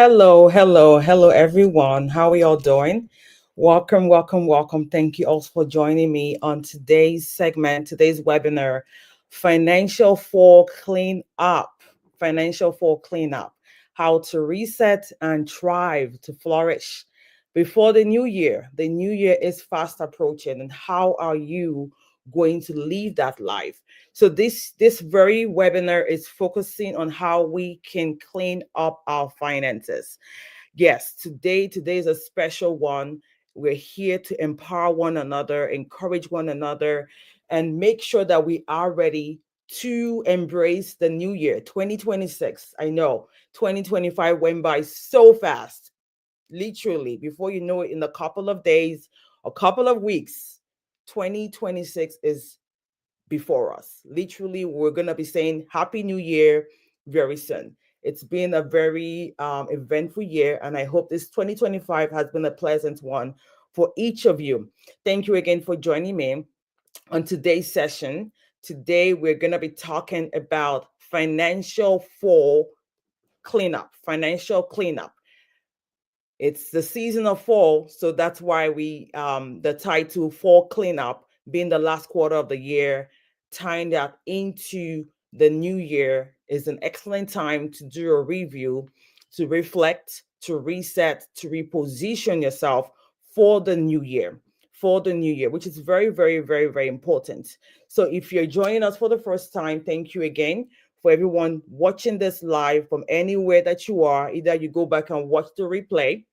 Hello, everyone. How are y'all doing? Welcome. Thank you all for joining me on today's segment, today's webinar, Financial for Clean Up. Financial for Clean Up. How to reset and thrive to flourish before the new year. The new year is fast approaching, and how are you going to live that life? So this very webinar is focusing on how we can clean up our finances. Yes, today is a special one. We're here to empower one another, encourage one another, and make sure that we are ready to embrace the new year 2026. I know 2025 went by so fast. Literally, before you know it, in a couple of days, a couple of weeks, 2026 is before us. Literally, we're going to be saying Happy New Year very soon. It's been a very eventful year, and I hope this 2025 has been a pleasant one for each of you. Thank you again for joining me on today's session. Today, we're going to be talking about financial for cleanup, financial cleanup. It's the season of fall, so that's why we the title Fall Cleanup, being the last quarter of the year, tying that into the new year, is an excellent time to do a review, to reflect, to reset, to reposition yourself for the new year, which is very important. So if you're joining us for the first time, thank you again. For everyone watching this live from anywhere that you are, either you go back and watch the replay,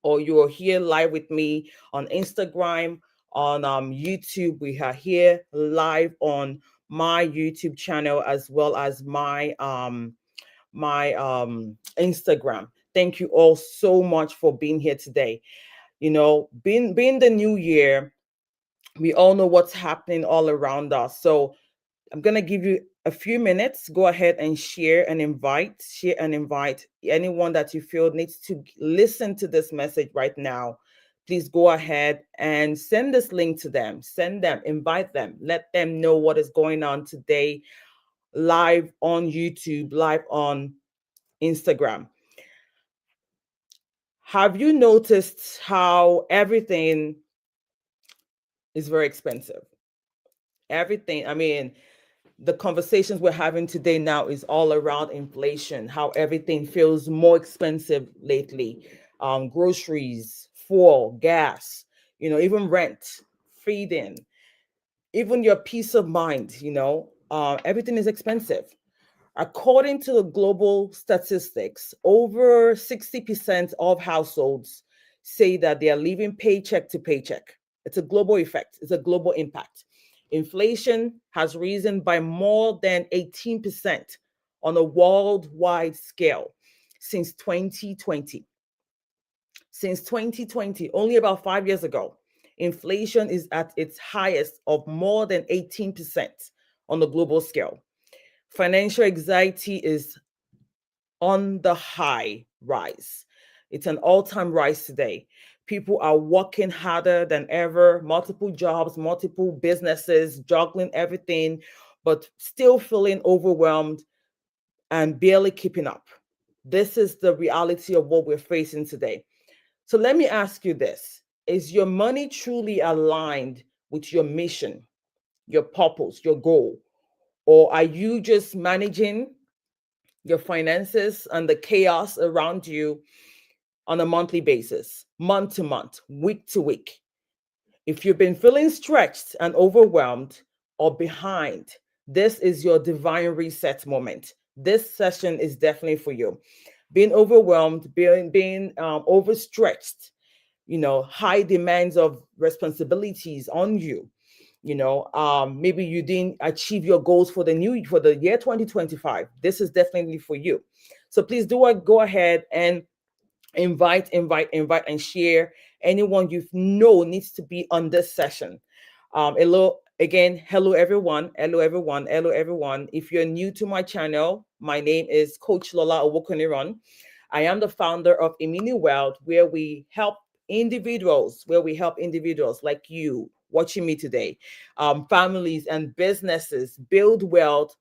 or you are here live with me on Instagram, on YouTube. We are here live on my YouTube channel as well as my Instagram. Thank you all so much for being here today. You know, being the new year, we all know what's happening all around us. So I'm going to give you a few minutes. Go ahead and share and invite anyone that you feel needs to listen to this message right now. Please go ahead and send this link to them. Send them, invite them, let them know what is going on today, live on YouTube, live on Instagram. Have you noticed how everything is very expensive? Everything. I mean, the conversations we're having today now is all around inflation, how everything feels more expensive lately. Groceries, fuel, gas, even rent, feeding, even your peace of mind, everything is expensive. According to the global statistics, over 60% of households say that they are living paycheck to paycheck. It's a global effect, it's a global impact. Inflation has risen by more than 18% on a worldwide scale since 2020. Since 2020, only about 5 years ago, inflation is at its highest of more than 18% on the global scale. Financial anxiety is on the high rise. It's an all-time rise today. People are working harder than ever, multiple jobs, multiple businesses, juggling everything, but still feeling overwhelmed and barely keeping up. This is the reality of what we're facing today. So let me ask you this. Is your money truly aligned with your mission, your purpose, your goal? Or are you just managing your finances and the chaos around you on a monthly basis, month to month, week to week? If you've been feeling stretched and overwhelmed or behind, this is your divine reset moment. This session is definitely for you. Being overwhelmed, being overstretched, high demands of responsibilities on you. Maybe you didn't achieve your goals for the year 2025. This is definitely for you. So please go ahead and invite and share anyone you know needs to be on this session. Hello everyone. If you're new to my channel, my name is Coach Lola Owokoniran. I am the founder of IminiWealth, where we help individuals like you watching me today, families and businesses build wealth,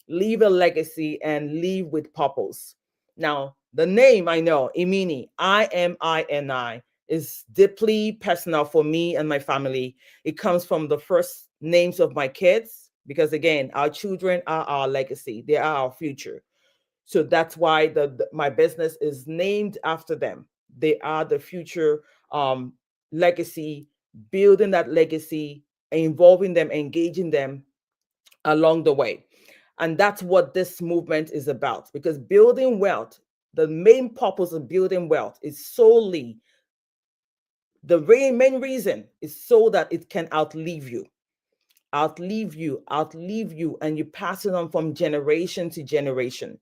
leave a legacy, and live with purpose. Now, The name, I know, Imini, IMINI, is deeply personal for me and my family. It comes from the first names of my kids because, again, our children are our legacy. They are our future. So that's why my business is named after them. They are the future legacy, building that legacy, involving them, engaging them along the way. And that's what this movement is about, because building wealth, the main purpose of building wealth is solely, the main reason is so that it can outlive you, and you pass it on from generation to generation.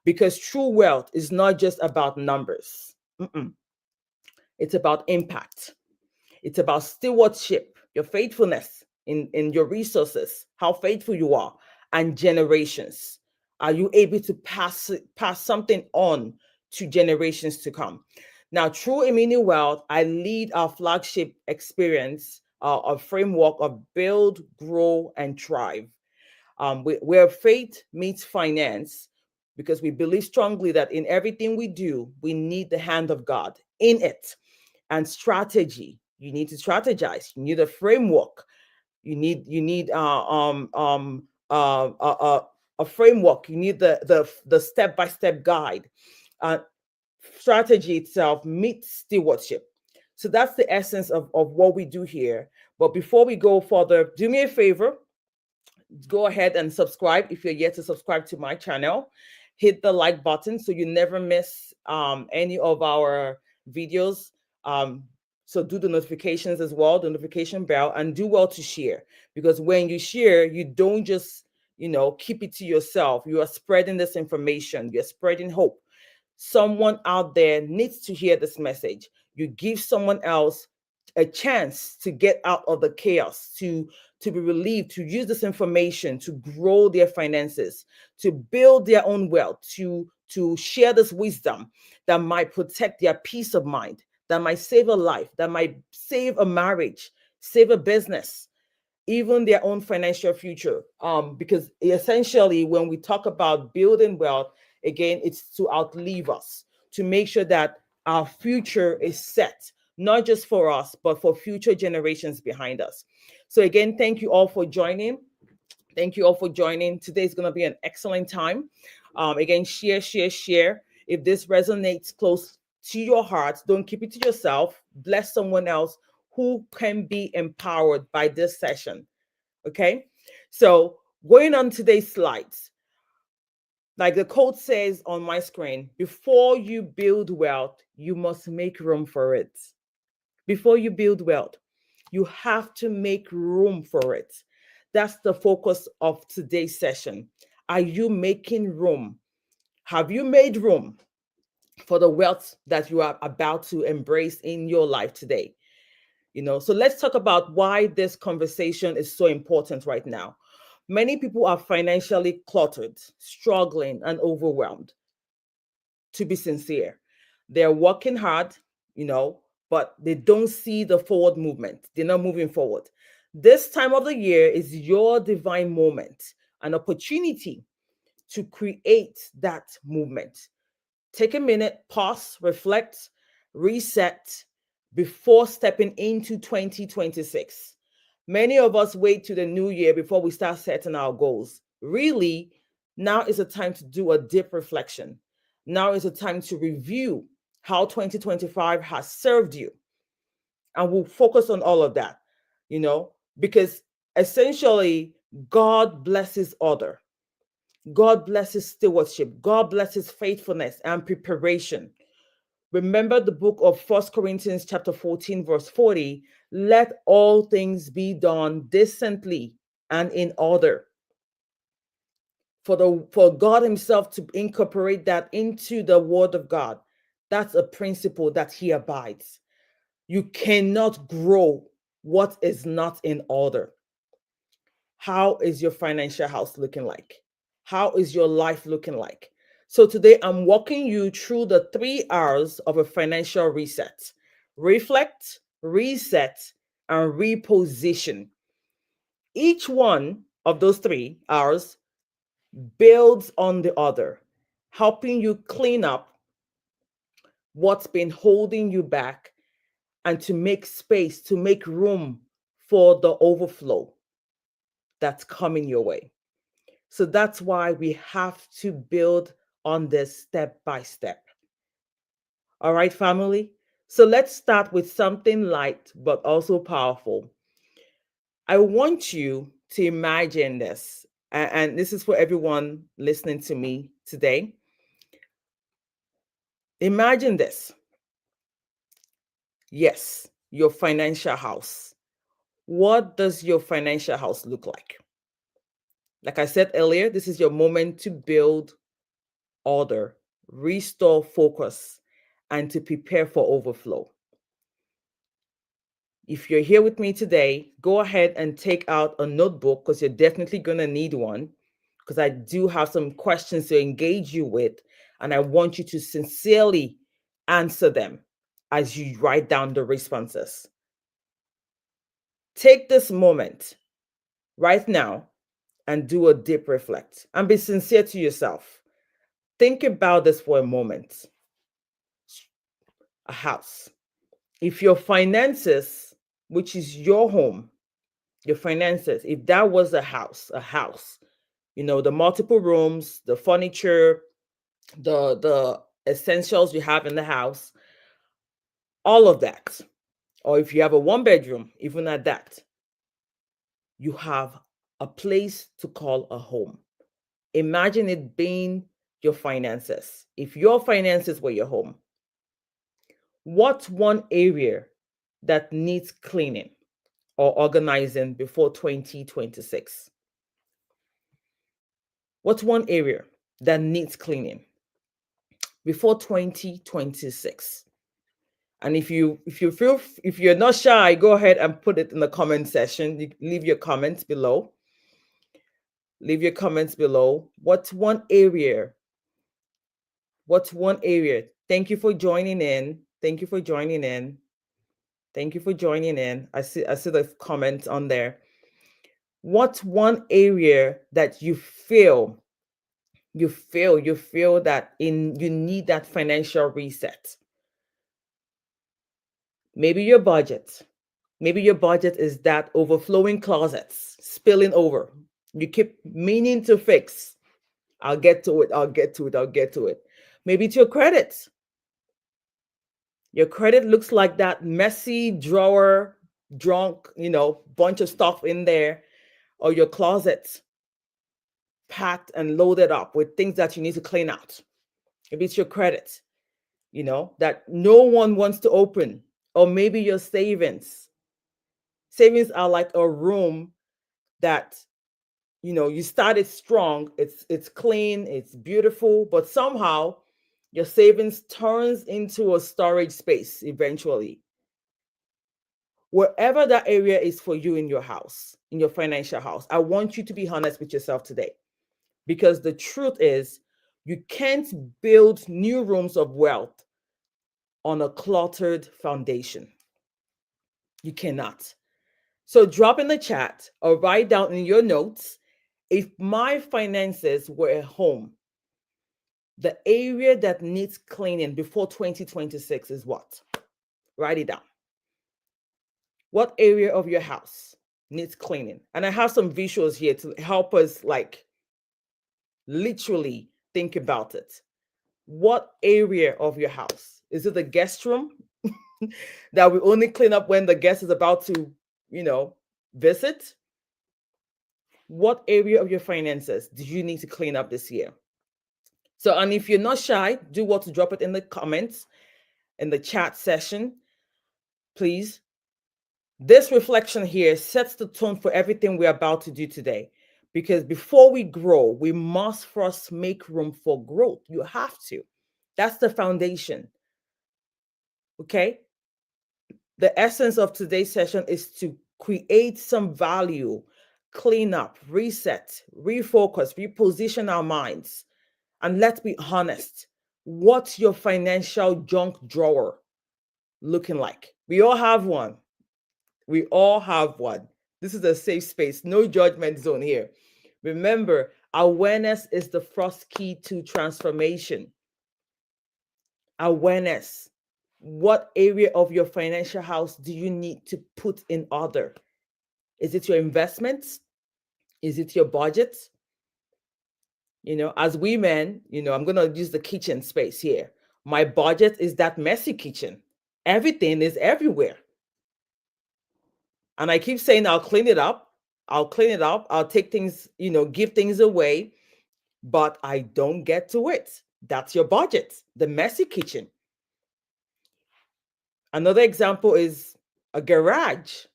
Because true wealth is not just about numbers. It's about impact. It's about stewardship, your faithfulness in your resources, how faithful you are, and generations. Are you able to pass something on to generations to come? Now, through IminiWealth, I lead our flagship experience, a framework of build, grow, and thrive, where faith meets finance, because we believe strongly that in everything we do, we need the hand of God in it. And strategy, you need to strategize. You need a framework. You need a framework. You need the step-by-step guide. Strategy itself meets stewardship. So that's the essence of what we do here. But before we go further, do me a favor, go ahead and subscribe if you're yet to subscribe to my channel. Hit the like button so you never miss any of our videos. So do the notifications as well, the notification bell, and do well to share, because when you share, you don't just keep it to yourself. You are spreading this information. You're spreading hope. Someone out there needs to hear this message. You give someone else a chance to get out of the chaos, to be relieved, to use this information to grow their finances, to build their own wealth, to share this wisdom that might protect their peace of mind, that might save a life, that might save a marriage, save a business, even their own financial future. Because essentially, when we talk about building wealth, again, it's to outlive us, to make sure that our future is set, not just for us, but for future generations behind us. So again, thank you all for joining. Thank you all for joining. Today is going to be an excellent time. Again, share. If this resonates close to your heart, don't keep it to yourself. Bless someone else who can be empowered by this session. Okay? So going on today's slides, like the quote says on my screen, before you build wealth, you must make room for it. Before you build wealth, you have to make room for it. That's the focus of today's session. Are you making room? Have you made room for the wealth that you are about to embrace in your life today? So let's talk about why this conversation is so important right now. Many people are financially cluttered, struggling, and overwhelmed. To be sincere, they're working hard, but they don't see the forward movement. They're not moving forward. This time of the year is your divine moment, an opportunity to create that movement. Take a minute, pause, reflect, reset before stepping into 2026. Many of us wait to the new year before we start setting our goals. Really, now is a time to do a deep reflection. Now is a time to review how 2025 has served you. And we'll focus on all of that, because essentially, God blesses order. God blesses stewardship. God blesses faithfulness and preparation. Remember the book of 1 Corinthians chapter 14, verse 40. Let all things be done decently and in order. For God himself to incorporate that into the word of God, that's a principle that he abides. You cannot grow what is not in order. How is your financial house looking like? How is your life looking like? So today I'm walking you through the 3 R's of a financial reset: reflect, reset, and reposition. Each one of those 3 R's builds on the other, helping you clean up, what's been holding you back, and to make space, to make room for the overflow that's coming your way. So that's why we have to build on this step by step. All right, family? So let's start with something light but also powerful. I want you to imagine this, and this is for everyone listening to me today. Imagine this. Yes, your financial house. What does your financial house look like? Like I said earlier, this is your moment to build order, restore focus, and to prepare for overflow. If you're here with me today, go ahead and take out a notebook, because you're definitely going to need one, because I do have some questions to engage you with, and I want you to sincerely answer them as you write down the responses. Take this moment right now and do a deep reflect and be sincere to yourself. Think about this for a moment. A house. If your finances, which is your home, your finances, if that was a house, the multiple rooms, the furniture, the essentials you have in the house, all of that. Or if you have a 1-bedroom, even at that, you have a place to call a home. Imagine it being your finances. If your finances were your home, what's one area that needs cleaning or organizing before 2026? What's one area that needs cleaning before 2026? And if you're not shy, go ahead and put it in the comment section. Leave your comments below. Leave your comments below. What's one area? What's one area? Thank you for joining in. Thank you for joining in. Thank you for joining in. I see the comments on there. What's one area that you feel that you need that financial reset? Maybe your budget. Maybe your budget is that overflowing closets, spilling over. You keep meaning to fix. I'll get to it. Maybe it's your credit. Your credit looks like that messy drawer, bunch of stuff in there, or your closet packed and loaded up with things that you need to clean out. Maybe it's your credit, that no one wants to open. Or maybe your savings. Savings are like a room that, you started strong. It's clean, it's beautiful, but somehow your savings turns into a storage space eventually. Wherever that area is for you in your house, in your financial house, I want you to be honest with yourself today. Because the truth is, you can't build new rooms of wealth on a cluttered foundation. You cannot. So drop in the chat or write down in your notes, if my finances were a home, the area that needs cleaning before 2026 is what? Write it down. What area of your house needs cleaning? And I have some visuals here to help us literally think about it. What area of your house? Is it the guest room that we only clean up when the guest is about to, visit? What area of your finances do you need to clean up this year? So, and if you're not shy, do want to drop it in the comments, in the chat session, please. This reflection here sets the tone for everything we're about to do today. Because before we grow, we must first make room for growth. You have to. That's the foundation. Okay? The essence of today's session is to create some value, clean up, reset, refocus, reposition our minds. And let's be honest, what's your financial junk drawer looking like? We all have one. We all have one. This is a safe space, no judgment zone here. Remember, awareness is the first key to transformation. Awareness. What area of your financial house do you need to put in order? Is it your investments? Is it your budget? As women, I'm going to use the kitchen space here. My budget is that messy kitchen. Everything is everywhere. And I keep saying, I'll clean it up. I'll clean it up. I'll take things, give things away, but I don't get to it. That's your budget, the messy kitchen. Another example is a garage.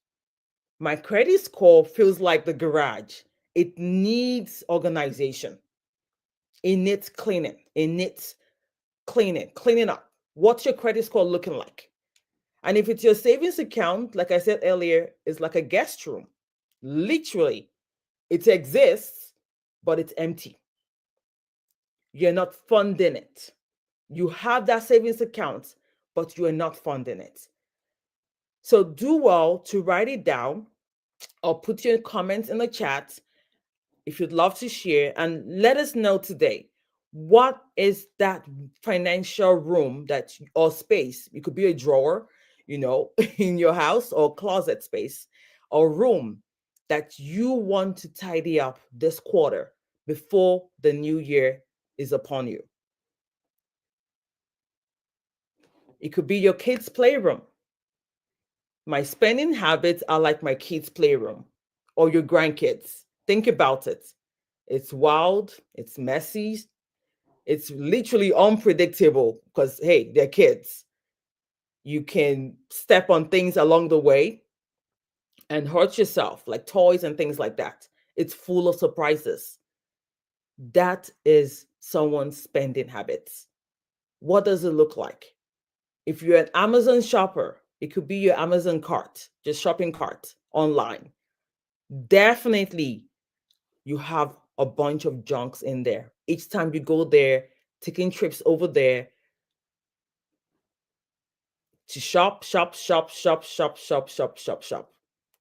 My credit score feels like the garage. It needs organization. It needs cleaning. It needs cleaning up. What's your credit score looking like? And if it's your savings account, like I said earlier, it's like a guest room. Literally, it exists, but it's empty. You're not funding it. You have that savings account, but you are not funding it. So do well to write it down or put your comments in the chat if you'd love to share, and let us know today, what is that financial room or space? It could be a drawer, in your house, or closet space or room that you want to tidy up this quarter before the new year is upon you. It could be your kids' playroom. My spending habits are like my kids' playroom or your grandkids. Think about it. It's wild, it's messy, it's literally unpredictable because, hey, they're kids. You can step on things along the way and hurt yourself, like toys and things like that. It's full of surprises. That is someone's spending habits. What does it look like? If you're an Amazon shopper, it could be your Amazon cart, just shopping cart online. Definitely, you have a bunch of junks in there. Each time you go there, taking trips over there to shop.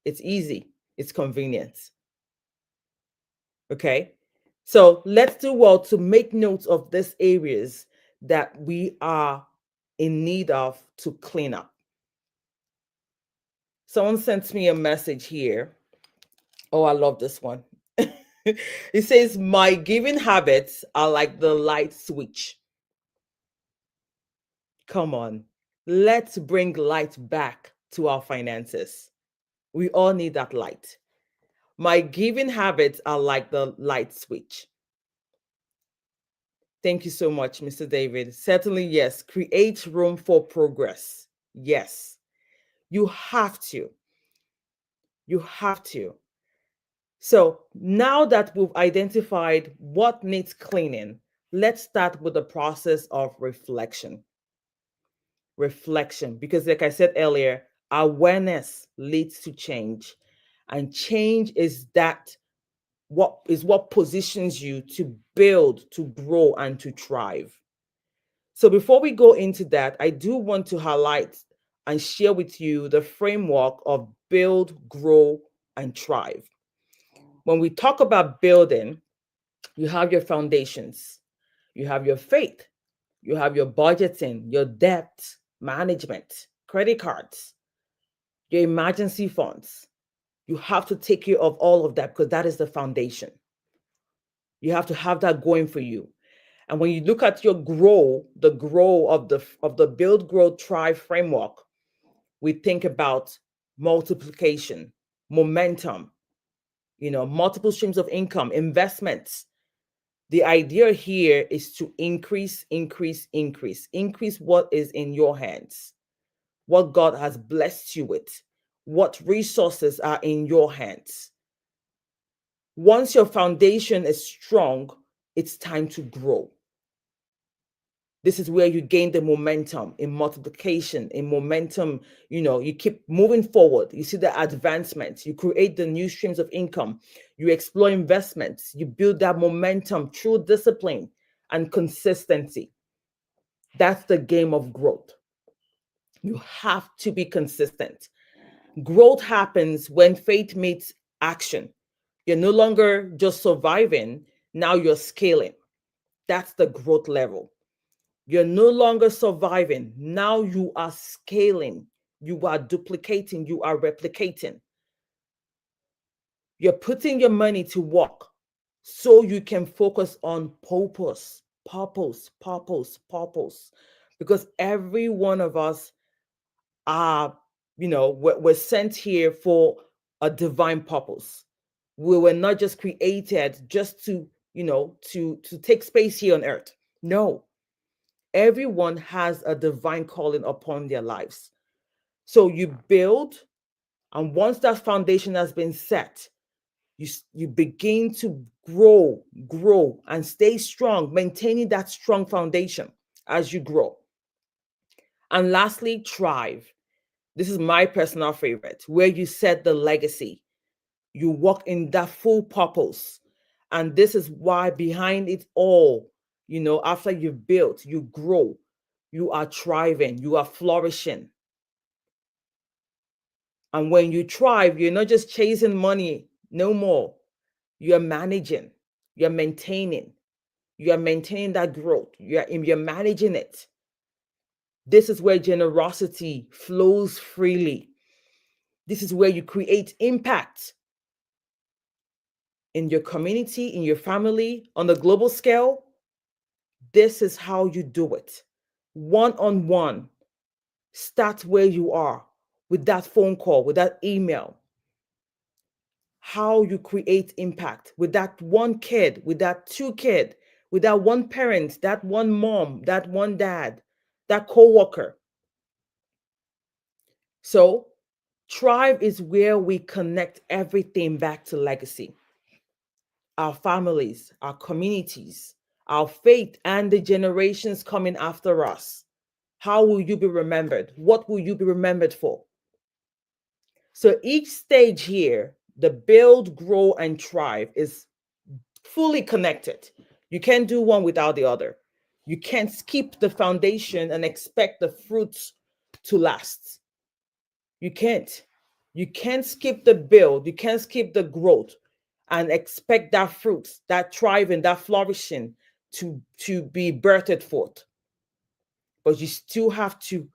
It's easy. It's convenient. Okay. So let's do well to make notes of these areas that we are in need of to clean up. Someone sent me a message here. Oh, I love this one. It says, my giving habits are like the light switch. Come on, let's bring light back to our finances. We all need that light. My giving habits are like the light switch. Thank you so much, Mr. David. Certainly, yes. Create room for progress. Yes. You have to. You have to. So now that we've identified what needs cleaning, let's start with the process of reflection. Reflection, because like I said earlier, awareness leads to change, and change is what positions you to build, to grow, and to thrive. So before we go into that, I do want to highlight and share with you the framework of build, grow, and thrive. When we talk about building, you have your foundations, you have your faith, you have your budgeting, your debt management, credit cards, your emergency funds. You have to take care of all of that because that is the foundation. You have to have that going for you. And when you look at your the grow of the build, grow, thrive framework, we think about multiplication, momentum, multiple streams of income, investments. The idea here is to increase what is in your hands, what God has blessed you with, what resources are in your hands. Once your foundation is strong, it's time to grow. This is where you gain the momentum in multiplication, in momentum. You keep moving forward. You see the advancements. You create the new streams of income. You explore investments. You build that momentum through discipline and consistency. That's the game of growth. You have to be consistent. Growth happens when faith meets action. You're no longer just surviving. Now you're scaling. That's the growth level. You're no longer surviving. Now you are scaling. You are duplicating. You are replicating. You're putting your money to work so you can focus on purpose, purpose, purpose, purpose. Because every one of us are, we're sent here for a divine purpose. We were not just created just to, to take space here on earth. No, everyone has a divine calling upon their lives. So you build, and once that foundation has been set, you begin to grow and stay strong, maintaining that strong foundation as you grow. And lastly, thrive. This is my personal favorite, where you set the legacy. You walk in that full purpose. And this is why behind it all, after you've built, you grow, you are thriving, you are flourishing. And when you thrive, you're not just chasing money no more. You're managing, you're maintaining that growth. You're managing it. This is where generosity flows freely. This is where you create impact in your community, in your family, on the global scale. This is how you do it. One-on-one. Start where you are with that phone call, with that email. How you create impact with that one kid, with that two kid, with that one parent, that one mom, that one dad, that co-worker. So Thrive is where we connect everything back to legacy. Our families, our communities, our faith, and the generations coming after us. How will you be remembered? What will you be remembered for? So each stage here, the build, grow, and thrive, is fully connected. You can't do one without the other. You can't skip the foundation and expect the fruits to last. You can't. You can't skip the build. You can't skip the growth and expect that fruit, that thriving, that flourishing to be birthed forth. But you still have to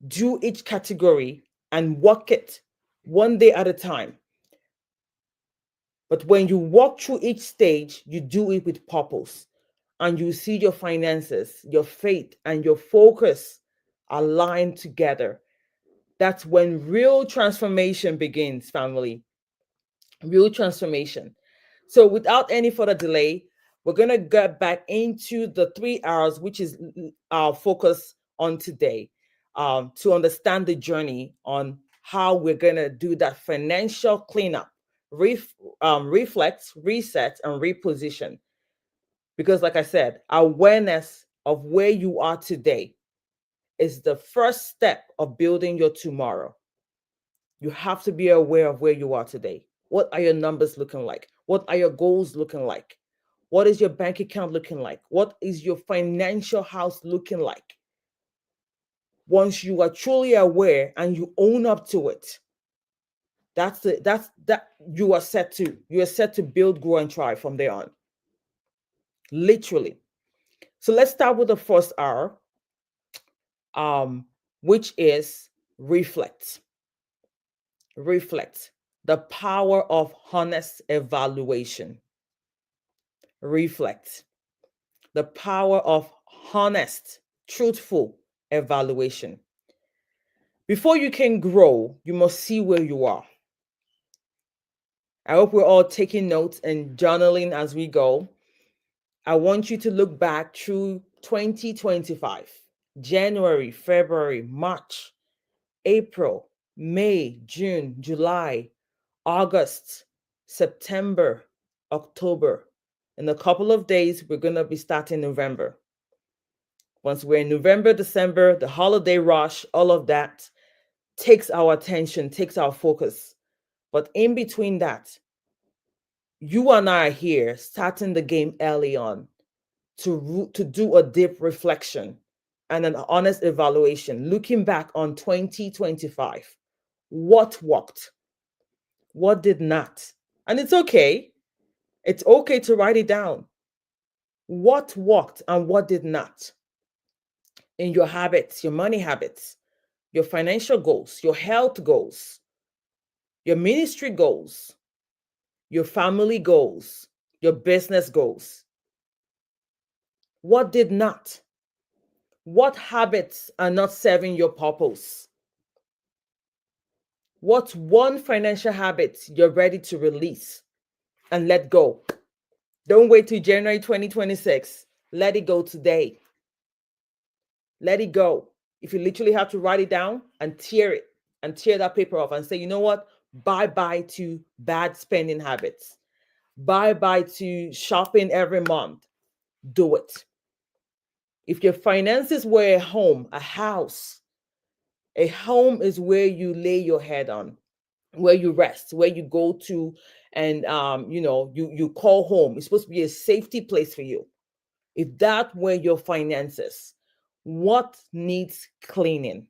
do each category and work it one day at a time. But when you walk through each stage, you do it with purpose, and you see your finances, your faith, and your focus aligned together. That's when real transformation begins, family. Real transformation. So, without any further delay, we're going to get back into the 3 hours, which is our focus on today, to understand the journey on how we're going to do that financial cleanup, reflect, reset, and reposition. Because, like I said, awareness of where you are today is the first step of building your tomorrow. You have to be aware of where you are today. What are your numbers looking like? What are your goals looking like? What is your bank account looking like? What is your financial house looking like? Once you are truly aware and you own up to it, that's you are set to build, grow, and thrive from there on. Literally. So let's start with the first R, which is reflect. Reflect. The power of honest evaluation. Reflect. The power of honest, truthful evaluation. Before you can grow, you must see where you are. I hope we're all taking notes and journaling as we go. I want you to look back through 2025, January, February, March, April, May, June, July, August, September, October. In a couple of days, we're going to be starting November. Once we're in November, December, the holiday rush, all of that takes our attention, takes our focus. But in between that, you and I are here starting the game early on to do a deep reflection and an honest evaluation, looking back on 2025. What worked? What did not? And it's okay. It's okay to write it down. What worked and what did not? in your habits, your money habits, your financial goals, your health goals, your ministry goals, your family goals, your business goals? What did not? What habits are not serving your purpose? What's one financial habit you're ready to release and let go? Don't wait till January 2026. Let it go today. Let it go. If you literally have to write it down and tear that paper off and say, you know what? Bye-bye to bad spending habits. Bye-bye to shopping every month. Do it. If your finances were a home, a house is where you lay your head on, where you rest, where you go to, and you call home. It's supposed to be a safety place for you. If that were your finances, what needs cleaning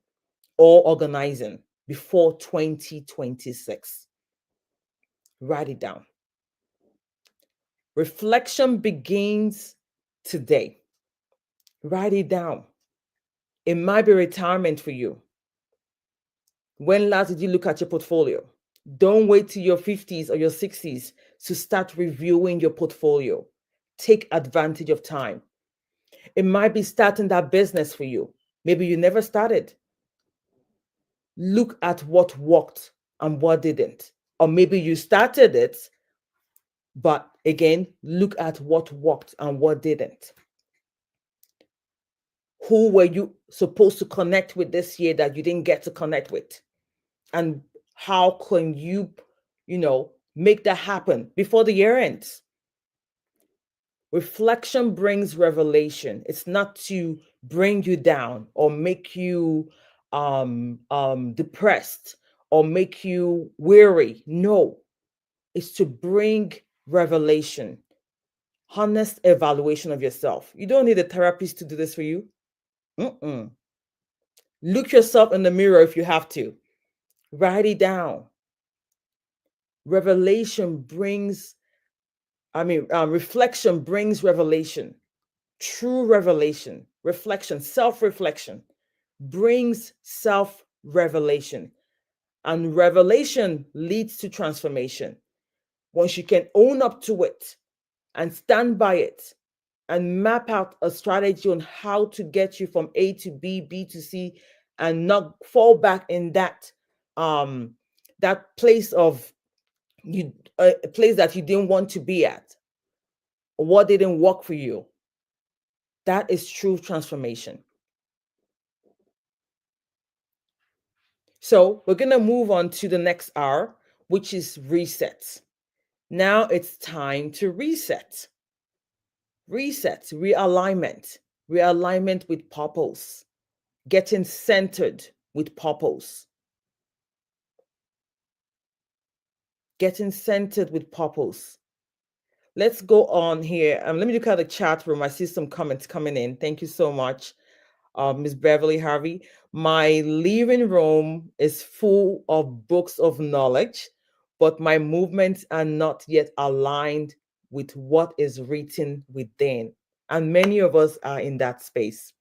or organizing before 2026? Write it down. Reflection begins today. Write it down. It might be retirement for you. When last did you look at your portfolio? Don't wait till your 50s or your 60s to start reviewing your portfolio. Take advantage of time. It might be starting that business for you. Maybe you never started. Look at what worked and what didn't. Or maybe you started it, but again, look at what worked and what didn't. Who were you supposed to connect with this year that you didn't get to connect with? And how can you, make that happen before the year ends? Reflection brings revelation. It's not to bring you down or make you depressed or make you weary. No, it's to bring revelation, honest evaluation of yourself. You don't need a therapist to do this for you. Look yourself in the mirror if you have to. Write it down. Reflection brings revelation. True revelation, reflection, self-reflection brings self-revelation. And revelation leads to transformation. Once you can own up to it and stand by it and map out a strategy on how to get you from A to B, B to C, and not fall back in that place of a place that you didn't want to be at, or what didn't work for you. That is true transformation. So we're going to move on to the next R, which is reset. Now it's time to reset. Reset, realignment with purpose, getting centered with purpose. Getting centered with purpose. Let's go on here. Let me look at the chat room. I see some comments coming in. Thank you so much, Ms. Beverly Harvey. My living room is full of books of knowledge, but my movements are not yet aligned with what is written within. And many of us are in that space.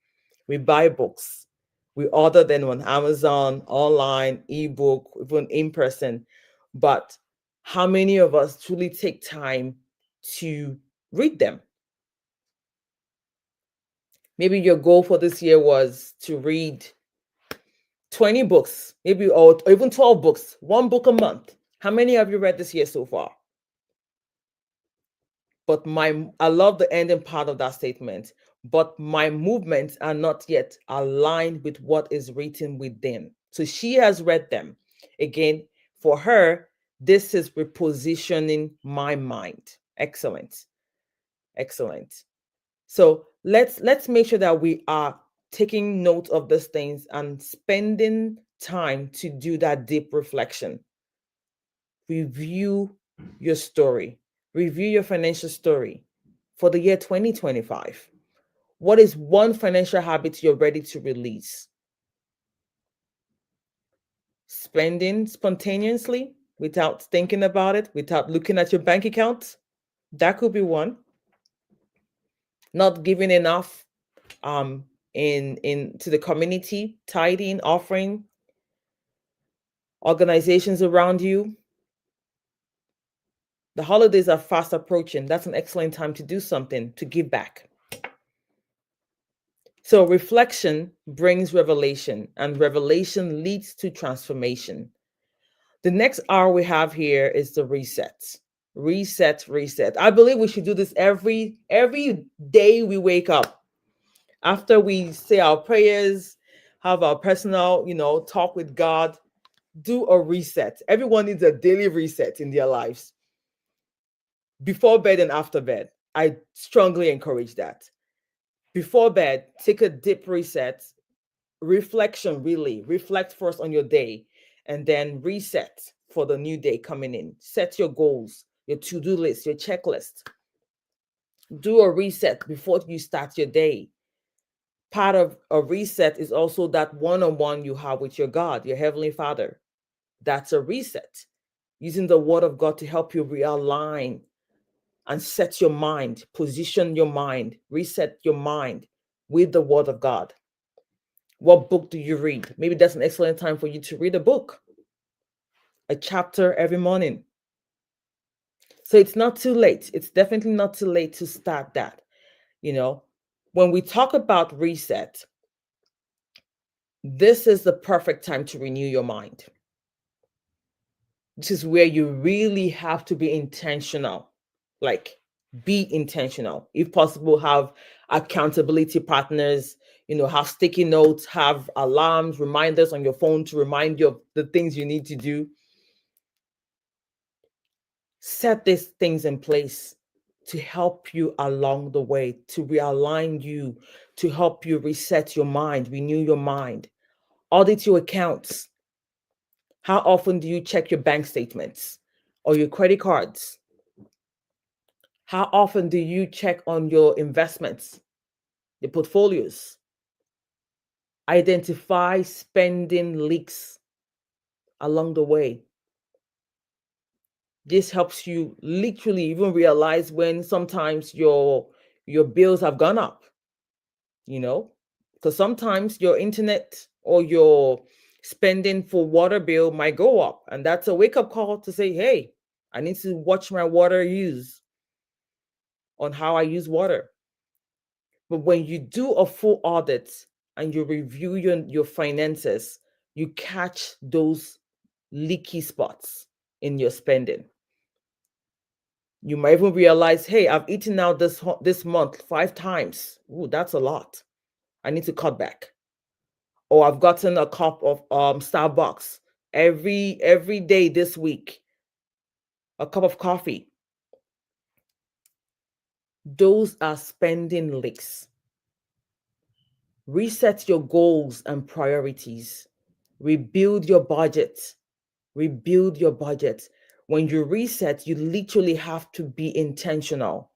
We buy books. We order them on Amazon, online, ebook, even in person. But how many of us truly take time to read them? Maybe your goal for this year was to read 20 books, maybe, or even 12 books, one book a month. How many have you read this year so far? But I love the ending part of that statement. But my movements are not yet aligned with what is written within. So she has read them. Again, for her, this is repositioning my mind. Excellent. Excellent. So let's make sure that we are taking note of these things and spending time to do that deep reflection. Review your story. Review your financial story for the year 2025. What is one financial habit you're ready to release? Spending spontaneously without thinking about it, without looking at your bank account. That could be one. Not giving enough in to the community, tithing, offering, organizations around you. The holidays are fast approaching. That's an excellent time to do something, to give back. So reflection brings revelation, and revelation leads to transformation. The next hour we have here is the reset. Reset, reset. I believe we should do this every day we wake up. After we say our prayers, have our personal, talk with God, do a reset. Everyone needs a daily reset in their lives. Before bed and after bed. I strongly encourage that. Before bed, take a deep reset. Reflection, really. Reflect first on your day and then reset for the new day coming in. Set your goals, your to-do list, your checklist. Do a reset before you start your day. Part of a reset is also that one-on-one you have with your God, your Heavenly Father. That's a reset. Using the Word of God to help you realign and set your mind, position your mind, reset your mind with the Word of God. What book do you read? Maybe that's an excellent time for you to read a book, a chapter every morning. So it's not too late. It's definitely not too late to start that. When we talk about reset, this is the perfect time to renew your mind. This is where you really have to be intentional. Like, be intentional. If possible, have accountability partners, have sticky notes, have alarms, reminders on your phone to remind you of the things you need to do. Set these things in place to help you along the way, to realign you, to help you reset your mind, renew your mind. Audit your accounts. How often do you check your bank statements or your credit cards? How often do you check on your investments, your portfolios? Identify spending leaks along the way. This helps you literally even realize when sometimes your bills have gone up, because sometimes your internet or your spending for water bill might go up, and that's a wake-up call to say, hey, I need to watch my water use on how I use water. But when you do a full audit and you review your finances, you catch those leaky spots in your spending. You might even realize, hey, I've eaten out this month 5 times. Ooh, that's a lot. I need to cut back. Or I've gotten a cup of Starbucks every day this week. A cup of coffee. Those are spending leaks. Reset your goals and priorities. Rebuild your budget. Rebuild your budget. When you reset, you literally have to be intentional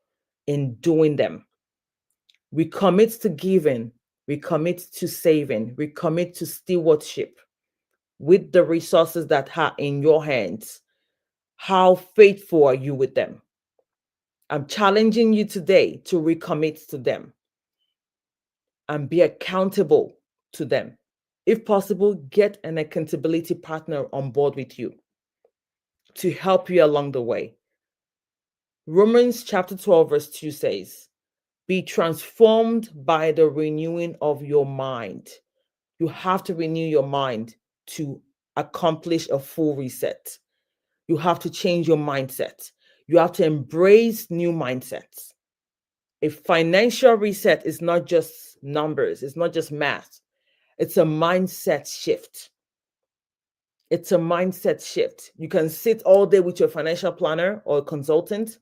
in doing them. We commit to giving. We commit to saving. We commit to stewardship with the resources that are in your hands. How faithful are you with them? I'm challenging you today to recommit to them and be accountable to them. If possible, get an accountability partner on board with you to help you along the way. Romans chapter 12, verse 2 says, be transformed by the renewing of your mind. You have to renew your mind to accomplish a full reset. You have to change your mindset. You have to embrace new mindsets. A financial reset is not just numbers, it's not just math. It's a mindset shift. It's a mindset shift. You can sit all day with your financial planner or consultant,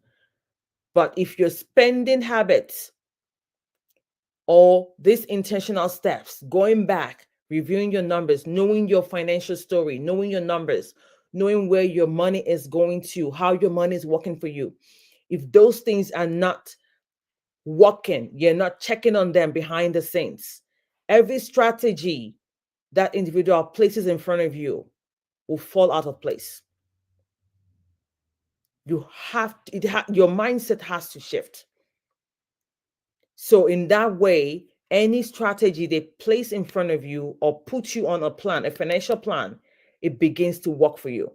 but if your spending habits or these intentional steps, going back, reviewing your numbers, knowing your financial story, knowing your numbers, knowing where your money is going to, how your money is working for you. If those things are not working, you're not checking on them behind the scenes, every strategy that individual places in front of you will fall out of place. You have to, your mindset has to shift. So in that way, any strategy they place in front of you or put you on a plan, a financial plan, it begins to work for you.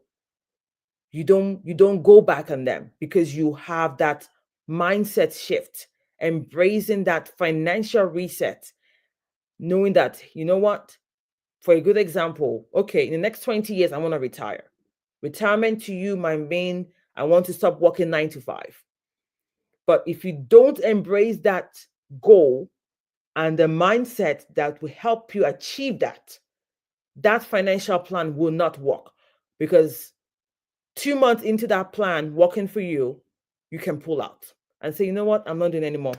You don't go back on them because you have that mindset shift, embracing that financial reset, knowing that, you know what, for a good example, okay, in the next 20 years, I want to retire. Retirement to you might mean I want to stop working 9 to 5. But if you don't embrace that goal and the mindset that will help you achieve that, that financial plan will not work, because 2 months into that plan working for you, you can pull out and say, you know what, I'm not doing anymore.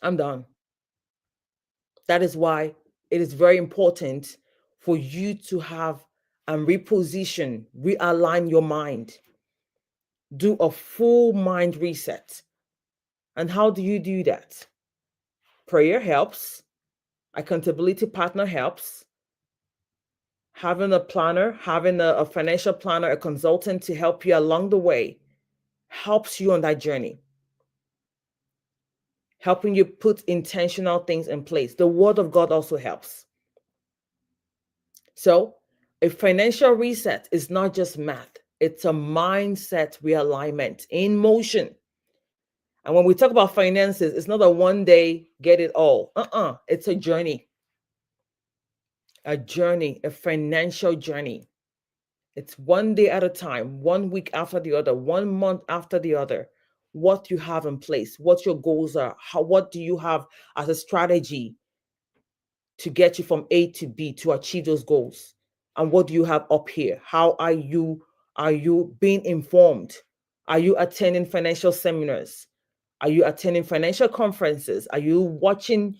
I'm done. That is why it is very important for you to have and reposition, realign your mind, do a full mind reset. And how do you do that? Prayer helps. Accountability partner helps. Having a planner, having a financial planner, a consultant to help you along the way helps you on that journey. Helping you put intentional things in place. The word of God also helps. So a financial reset is not just math. It's a mindset realignment in motion. And when we talk about finances, it's not a one day get it all. It's a journey. A journey, a financial journey. It's one day at a time, 1 week after the other, 1 month after the other. What you have in place, what your goals are, what do you have as a strategy to get you from A to B to achieve those goals? And what do you have up here? How are you being informed? Are you attending financial seminars? Are you attending financial conferences? Are you watching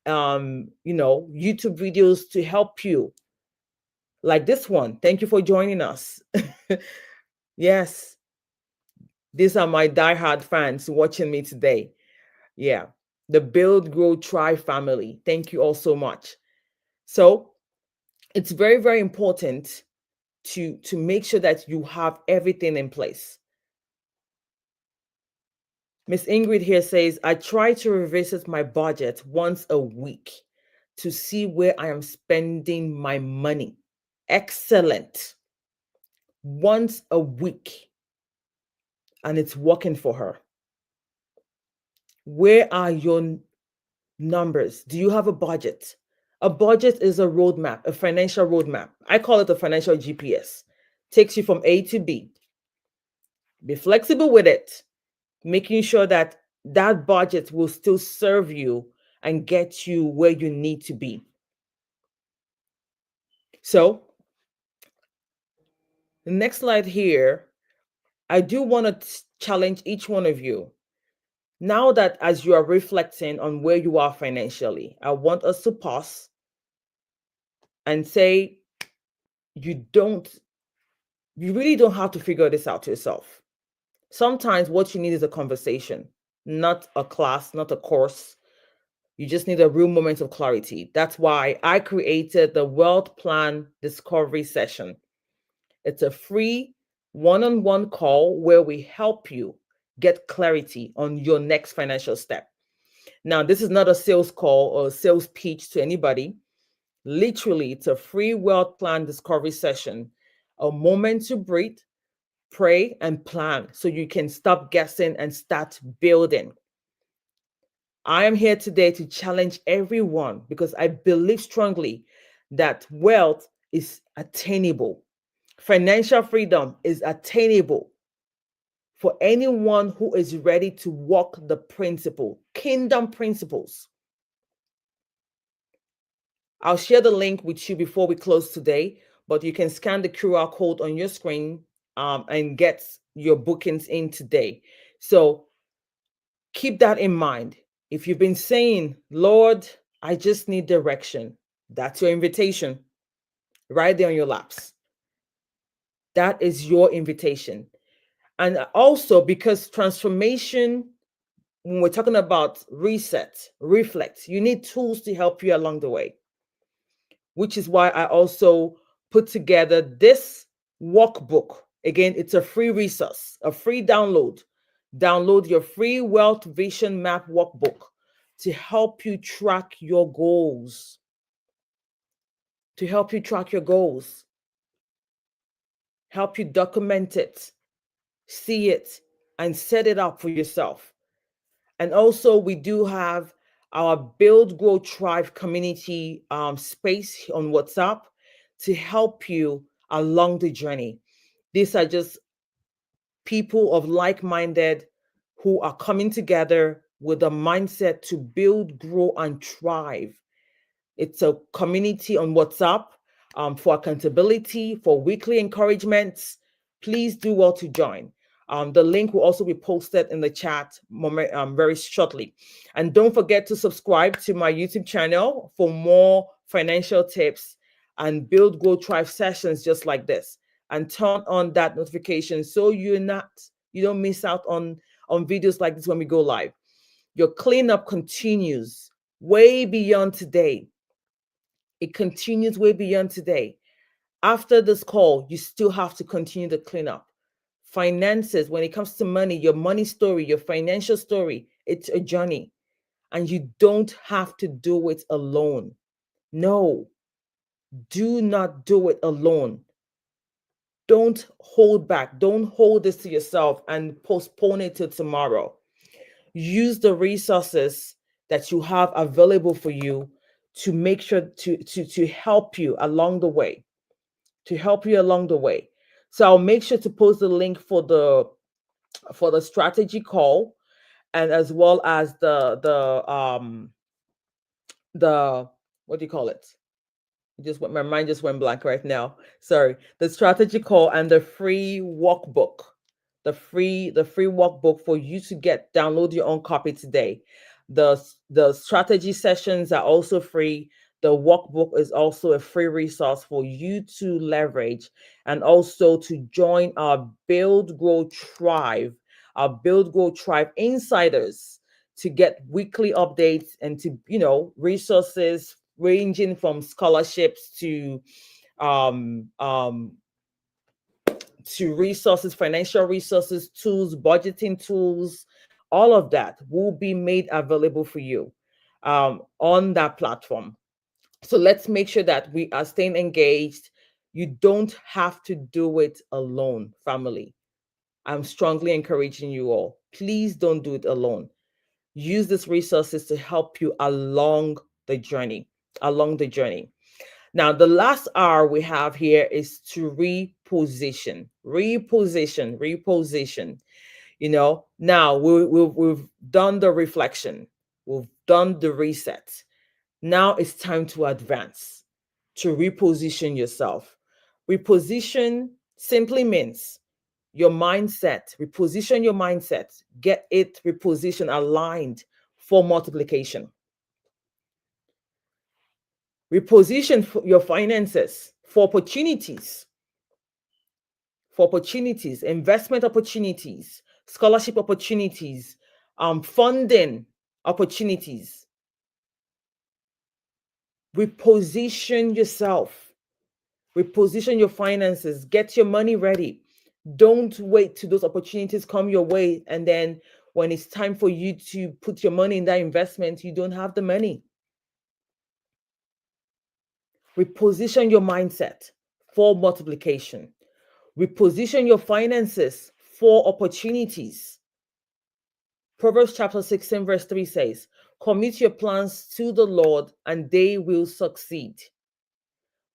YouTube videos to help you? Like this one. Thank you for joining us. Yes. These are my diehard fans watching me today. Yeah. The Build, Grow, Try family. Thank you all so much. So it's very, very important to make sure that you have everything in place. Miss Ingrid here says, I try to revisit my budget once a week to see where I am spending my money. Excellent. Once a week. And it's working for her. Where are your numbers? Do you have a budget? A budget is a roadmap, a financial roadmap. I call it a financial GPS. Takes you from A to B. Be flexible with it, making sure that that budget will still serve you and get you where you need to be. So, the next slide here, I do want to challenge each one of you. Now that as you are reflecting on where you are financially, I want us to pause and say, you really don't have to figure this out yourself. Sometimes what you need is a conversation, not a class, not a course. You just need a real moment of clarity. That's why I created the Wealth Plan Discovery Session. It's a free one-on-one call where we help you get clarity on your next financial step. Now, this is not a sales call or a sales pitch to anybody. Literally, it's a free Wealth Plan Discovery Session, a moment to breathe, pray, and plan so you can stop guessing and start building. I am here today to challenge everyone because I believe strongly that wealth is attainable. Financial freedom is attainable for anyone who is ready to walk the principle, kingdom principles. I'll share the link with you before we close today, but you can scan the QR code on your screen and get your bookings in today. So keep that in mind. If you've been saying, Lord, I just need direction, that's your invitation right there on your laps. That is your invitation. And also because transformation, when we're talking about reset, reflect, you need tools to help you along the way, which is why I also put together this workbook. Again, it's a free resource, a free download. Download your free Wealth Vision Map workbook to help you track your goals. To help you track your goals. Help you document it, see it, and set it up for yourself. And also, we do have our Build, Grow, Thrive community space on WhatsApp to help you along the journey. These are just people of like-minded who are coming together with a mindset to build, grow, and thrive. It's a community on WhatsApp for accountability, for weekly encouragements. Please do well to join. The link will also be posted in the chat very shortly. And don't forget to subscribe to my YouTube channel for more financial tips and Build, Grow, Thrive sessions just like this. And turn on that notification so you don't miss out on videos like this when we go live. Your cleanup continues way beyond today. It continues way beyond today. After this call, you still have to continue the cleanup. Finances, when it comes to money, your money story, your financial story, it's a journey. And you don't have to do it alone. No, do not do it alone. Don't hold back. Don't hold this to yourself and postpone it till tomorrow. Use the resources that you have available for you to make sure to help you along the way. So I'll make sure to post the link for the strategy call, and as well as the what do you call it? My mind just went blank right now. Sorry. The strategy call and the free workbook. The free workbook for you to download your own copy today. The strategy sessions are also free. The workbook is also a free resource for you to leverage, and also to join our Build, Grow, Thrive, insiders, to get weekly updates and to, resources ranging from scholarships to resources, financial resources, tools, budgeting tools. All of that will be made available for you on that platform. So let's make sure that we are staying engaged. You don't have to do it alone, family. I'm strongly encouraging you all. Please don't do it alone. Use these resources to help you along the journey. Now, the last R we have here is to reposition. Now we've done the reflection. We've done the reset. Now it's time to advance, to reposition yourself. Reposition simply means your mindset. Reposition your mindset. Get it repositioned, aligned for multiplication. Reposition your finances for opportunities, investment opportunities, scholarship opportunities, funding opportunities. Reposition yourself. Reposition your finances. Get your money ready. Don't wait till those opportunities come your way, and then when it's time for you to put your money in that investment, you don't have the money. Reposition your mindset for multiplication. Reposition your finances for opportunities. Proverbs chapter 16 verse 3 says, commit your plans to the Lord and they will succeed.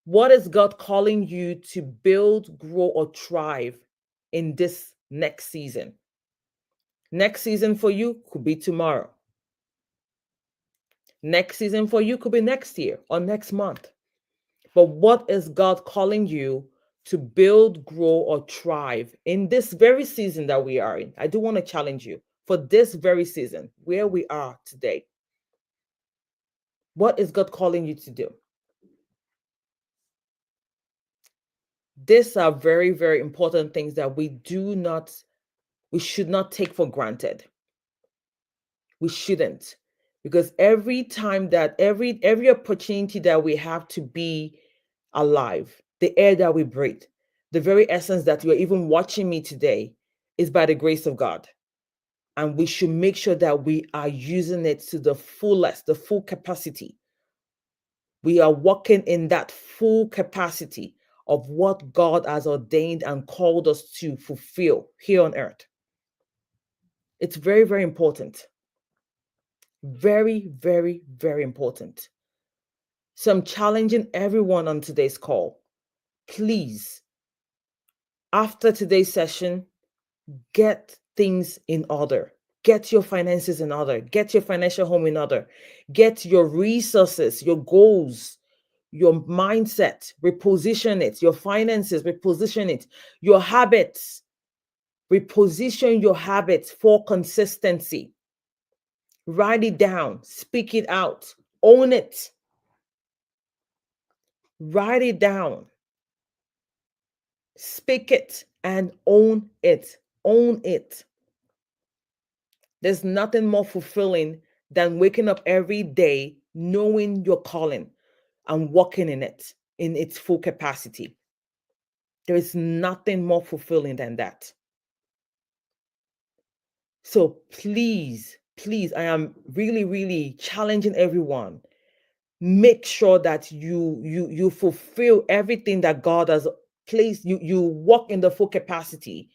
What is God calling you to build, grow, or thrive in this next season? Next season for you could be tomorrow. Next season for you could be next year or next month. But what is God calling you to build, grow, or thrive in this very season that we are in? I do want to challenge you for this very season, where we are today. What is God calling you to do? These are very, very important things that we should not take for granted. We shouldn't, because every time that every opportunity that we have to be alive, the air that we breathe, the very essence that you're even watching me today is by the grace of God. And we should make sure that we are using it to the fullest, the full capacity. We are walking in that full capacity of what God has ordained and called us to fulfill here on earth. It's very, very important. Very, very, very important. So I'm challenging everyone on today's call. Please, after today's session, get things in order. Get your finances in order. Get your financial home in order. Get your resources, your goals, your mindset, reposition it. Your finances, reposition it. Your habits, reposition your habits for consistency. Write it down, speak it out, own it. Write it down, speak it, and own it. Own it. There's nothing more fulfilling than waking up every day knowing your calling and walking in it in its full capacity. There is nothing more fulfilling than that. So please, please, I am really, really challenging everyone. Make sure that you fulfill everything that God has placed. You walk in the full capacity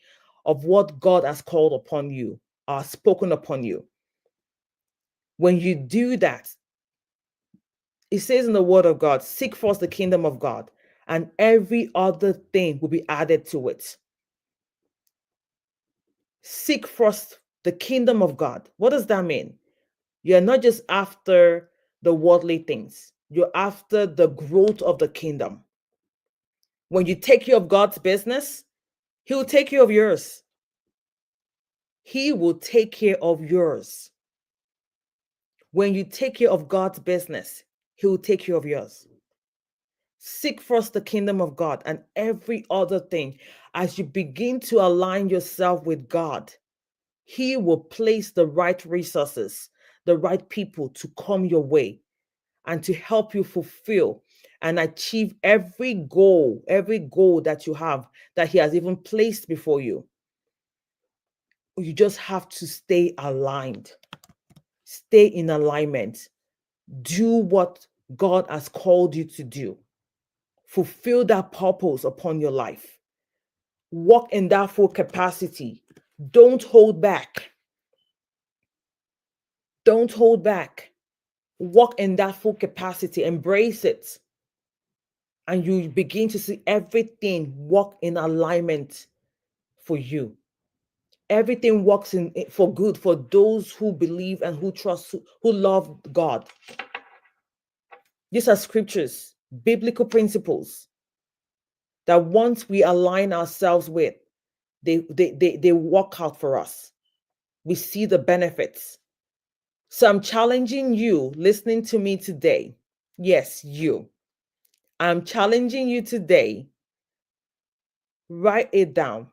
of what God has called upon you, spoken upon you. When you do that, it says in the word of God, seek first the kingdom of God, and every other thing will be added to it. Seek first the kingdom of God. What does that mean? You're not just after the worldly things. You're after the growth of the kingdom. When you take care of God's business, He will take care of yours. He will take care of yours. When you take care of God's business, He will take care of yours. Seek first the kingdom of God and every other thing. As you begin to align yourself with God, He will place the right resources, the right people to come your way and to help you fulfill and achieve every goal that you have, that He has even placed before you. You just have to stay aligned, stay in alignment, do what God has called you to do, fulfill that purpose upon your life, walk in that full capacity. Don't hold back. Don't hold back. Walk in that full capacity, embrace it. And you begin to see everything walk in alignment for you. Everything works in for good for those who believe and who trust, who love God. These are scriptures, biblical principles that once we align ourselves with, they work out for us. We see the benefits. So I'm challenging you listening to me today. Yes, you. I'm challenging you today. Write it down.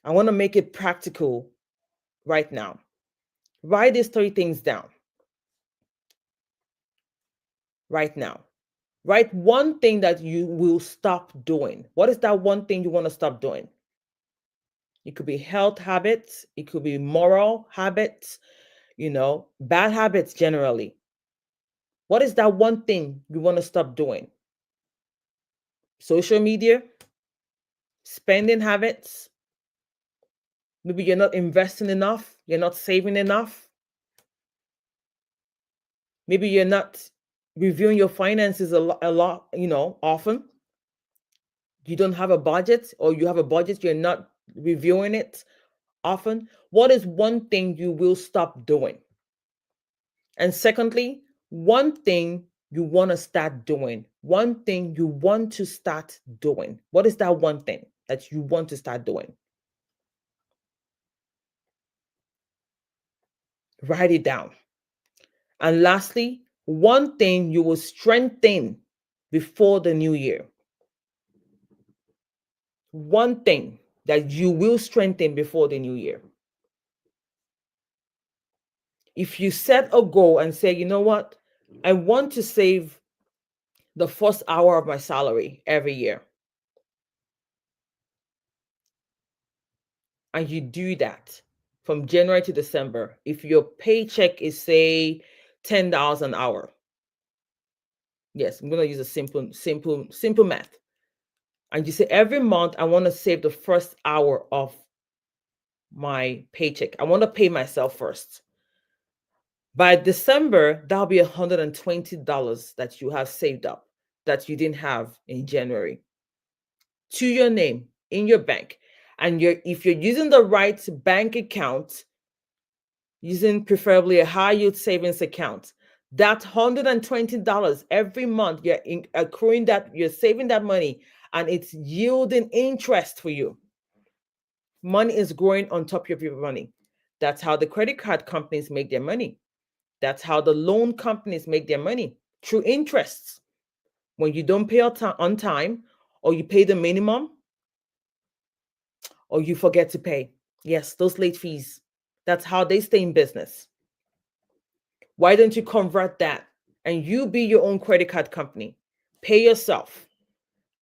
I want to make it practical right now. Write these 3 things down right now. Write one thing that you will stop doing. What is that one thing you want to stop doing? It could be health habits. It could be moral habits, bad habits generally. What is that one thing you want to stop doing? Social media, spending habits. Maybe you're not investing enough. You're not saving enough. Maybe you're not reviewing your finances a lot, often. You don't have a budget, or you have a budget, you're not reviewing it often. What is one thing you will stop doing? And secondly, one thing you want to start doing. One thing you want to start doing. What is that one thing that you want to start doing? Write it down. And lastly, one thing you will strengthen before the new year. One thing that you will strengthen before the new year. If you set a goal and say, you know what, I want to save the first hour of my salary every year, and you do that from January to December, if your paycheck is, say, $10 an hour, yes, I'm going to use a simple math. And you say, every month, I want to save the first hour of my paycheck. I want to pay myself first. By December, that'll be $120 that you have saved up that you didn't have in January, to your name in your bank. And if you're using the right bank account, using preferably a high yield savings account, that $120 every month, you're accruing that, you're saving that money, and it's yielding interest for you. Money is growing on top of your money. That's how the credit card companies make their money. That's how the loan companies make their money, through interests. When you don't pay on time, or you pay the minimum, or you forget to pay. Yes, those late fees. That's how they stay in business. Why don't you convert that and you be your own credit card company? Pay yourself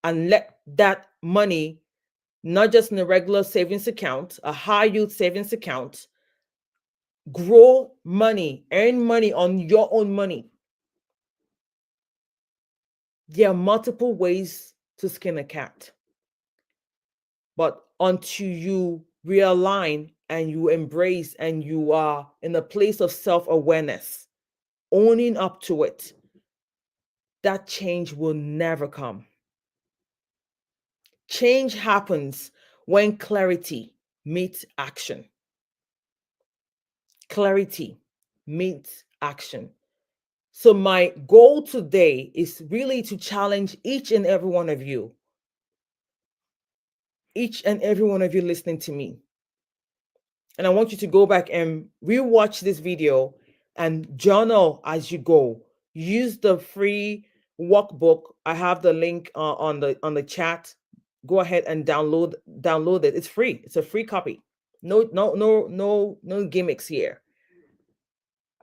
and let that money, not just in a regular savings account, a high yield savings account, grow money, earn money on your own money. There are multiple ways to skin a cat. But until you realign and you embrace and you are in a place of self-awareness, owning up to it, that change will never come. Change happens when clarity meets action. Clarity meets action. So my goal today is really to challenge each and every one of you, listening to me. And I want you to go back and rewatch this video and journal as you go. Use the free workbook. I have the link on the chat. Go ahead and download it. It's free. It's a free copy. No gimmicks here.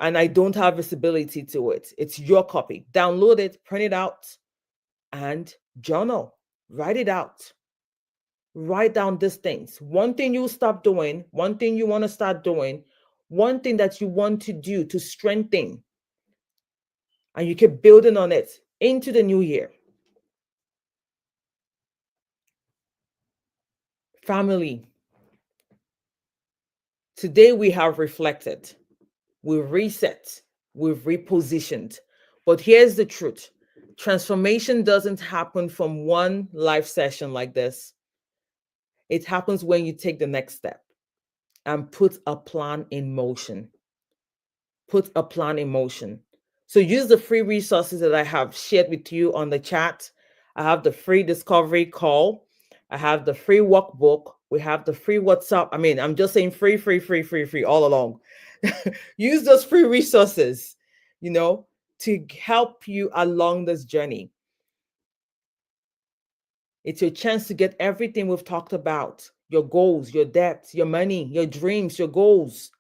And I don't have visibility to it. It's your copy. Download it, print it out, and journal. Write it out. Write down these things. One thing you stop doing, one thing you want to start doing, one thing that you want to do to strengthen, and you keep building on it into the new year. Family, today we have reflected, we've reset, we've repositioned. But here's the truth. Transformation doesn't happen from one live session like this. It happens when you take the next step and put a plan in motion. Put a plan in motion. So use the free resources that I have shared with you on the chat. I have the free discovery call. I have the free workbook. We have the free WhatsApp. I mean, I'm just saying free all along. Use those free resources, to help you along this journey. It's your chance to get everything we've talked about, your goals, your debts, your money, your dreams, your goals.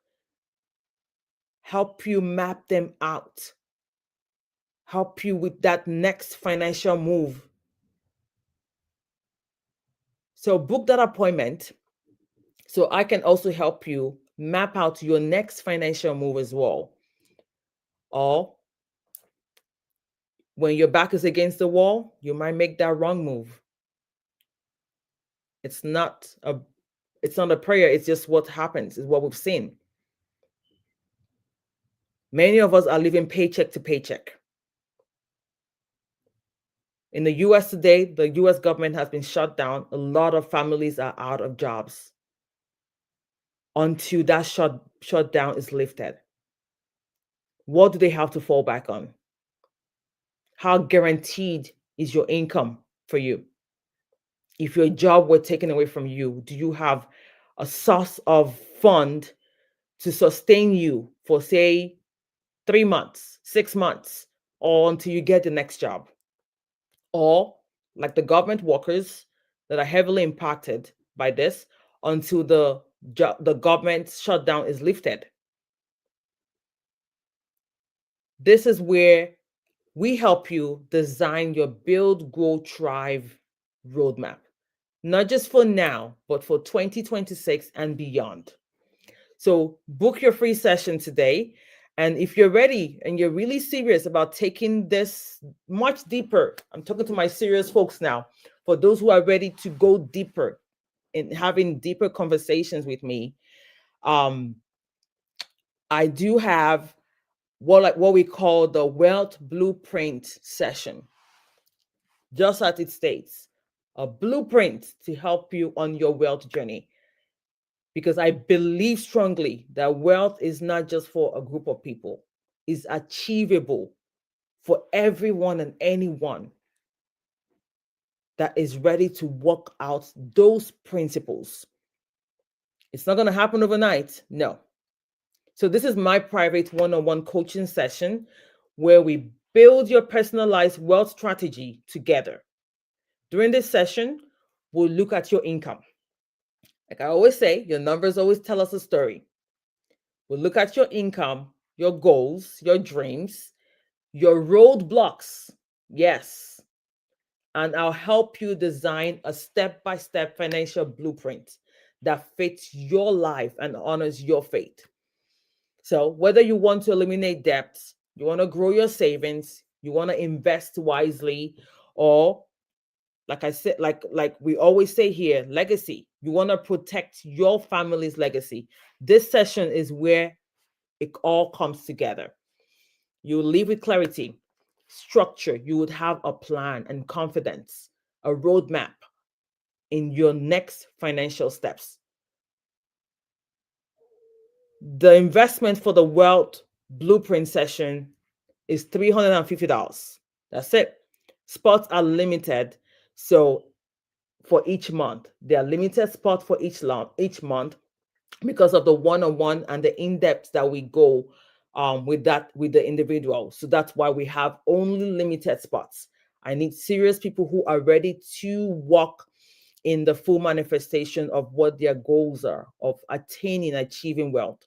Help you map them out. Help you with that next financial move. So book that appointment so I can also help you map out your next financial move as well. Or when your back is against the wall, you might make that wrong move. It's not a prayer, it's just what happens, it's what we've seen. Many of us are living paycheck to paycheck. In the US today, the US government has been shut down. A lot of families are out of jobs until that shutdown is lifted. What do they have to fall back on? How guaranteed is your income for you? If your job were taken away from you, do you have a source of fund to sustain you for, say, 3 months, 6 months, or until you get the next job? Or like the government workers that are heavily impacted by this until the government shutdown is lifted. This is where we help you design your Build, Grow, Thrive roadmap, not just for now, but for 2026 and beyond. So book your free session today. And if you're ready and you're really serious about taking this much deeper, I'm talking to my serious folks now. For those who are ready to go deeper in having deeper conversations with me, I do have what we call the wealth blueprint session. Just as it states, a blueprint to help you on your wealth journey. Because I believe strongly that wealth is not just for a group of people, it's achievable for everyone and anyone that is ready to work out those principles. It's not going to happen overnight. No. So this is my private one-on-one coaching session where we build your personalized wealth strategy together. During this session, we'll look at your income. Like I always say, your numbers always tell us a story. We'll look at your income, your goals, your dreams, your roadblocks. Yes. And I'll help you design a step-by-step financial blueprint that fits your life and honors your faith. So whether you want to eliminate debts, you want to grow your savings, you want to invest wisely, or like I said, like we always say here, legacy. You want to protect your family's legacy. This session is where it all comes together. You leave with clarity, structure. You would have a plan and confidence, a roadmap in your next financial steps. The investment for the wealth blueprint session is $350. That's it. Spots are limited. So for each month, there are limited spots for each month because of the one-on-one and the in-depth that we go with the individual. So that's why we have only limited spots. I need serious people who are ready to walk in the full manifestation of what their goals are of achieving wealth.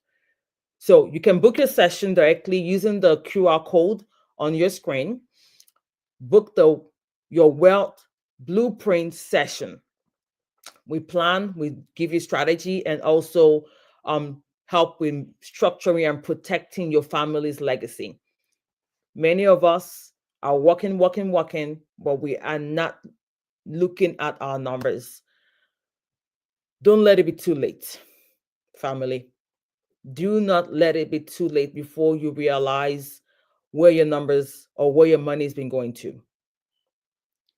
So you can book your session directly using the QR code on your screen. Book your wealth blueprint session. We give you strategy, and also help with structuring and protecting your family's legacy. Many of us are working, but we are not looking at our numbers. Don't let it be too late, family. Do not let it be too late before you realize where your numbers or where your money has been going to.